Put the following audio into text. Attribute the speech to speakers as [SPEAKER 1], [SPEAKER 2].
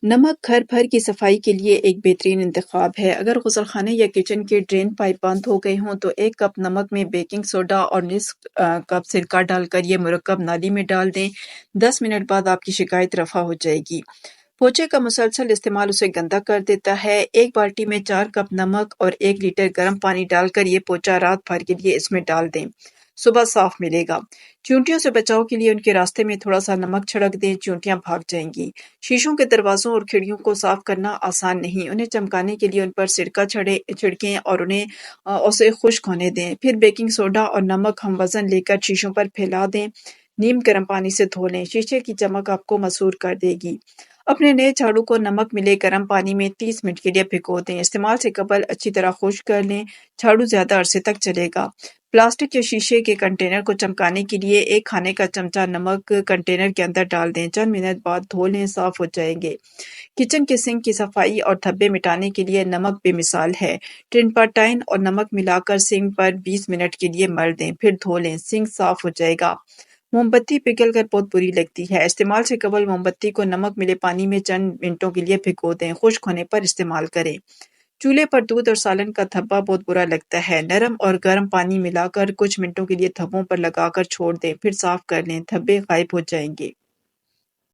[SPEAKER 1] نمک گھر بھر کی صفائی کے لیے ایک بہترین انتخاب ہے۔ اگر غسل خانے یا کچن کے ڈرین پائپ بند ہو گئے ہوں تو 1 کپ نمک میں بیکنگ سوڈا اور نصف کپ سرکہ ڈال کر یہ مرکب نالی میں ڈال دیں۔ 10 منٹ بعد آپ کی شکایت رفع ہو جائے گی۔ پوچے کا مسلسل استعمال اسے گندا کر دیتا ہے۔ 1 بالٹی میں 4 کپ نمک اور 1 لیٹر گرم پانی ڈال کر یہ پوچا رات بھر کے لیے اس میں ڈال دیں۔ صبح صاف ملے گا۔ چیونٹیوں سے بچاؤ کے لیے ان کے راستے میں تھوڑا سا نمک چھڑک دیں، چیونٹیاں بھاگ جائیں گی۔ شیشوں کے دروازوں اور کھڑکیوں کو صاف کرنا آسان نہیں، انہیں چمکانے کے لیے ان پر سرکہ چھڑکیں اور انہیں اسے خشک ہونے دیں۔ پھر بیکنگ سوڈا اور نمک ہم وزن لے کر شیشوں پر پھیلا دیں، نیم گرم پانی سے دھو لیں، شیشے کی چمک آپ کو مسحور کر دے گی۔ اپنے نئے جھاڑو کو نمک ملے گرم پانی میں 30 منٹ کے لیے بھگو دیں، استعمال سے قبل اچھی طرح خشک کر لیں، جھاڑو زیادہ عرصے تک چلے گا۔ پلاسٹک یا شیشے کے کنٹینر کو چمکانے کے لیے 1 کھانے کا چمچہ نمک کنٹینر کے اندر ڈال دیں، چند منٹ بعد دھو لیں، صاف ہو جائیں گے۔ کچن کے سنک کی صفائی اور دھبے مٹانے کے لیے نمک بے مثال ہے۔ ٹرپنٹائن اور نمک ملا کر سنک پر 20 منٹ کے لیے مل دیں، پھر دھو لیں، سنک صاف ہو جائے گا۔ موم بتی پگھل کر بہت بری لگتی ہے، استعمال سے قبل موم بتی کو نمک ملے پانی میں چند منٹوں کے لیے بھگو دیں، خشک ہونے پر استعمال کریں۔ چولہے پر دودھ اور سالن کا دھبا بہت برا لگتا ہے، نرم اور گرم پانی ملا کر کچھ منٹوں کے لیے دھبوں پر لگا کر چھوڑ دیں، پھر صاف کر لیں، دھبے غائب ہو جائیں گے۔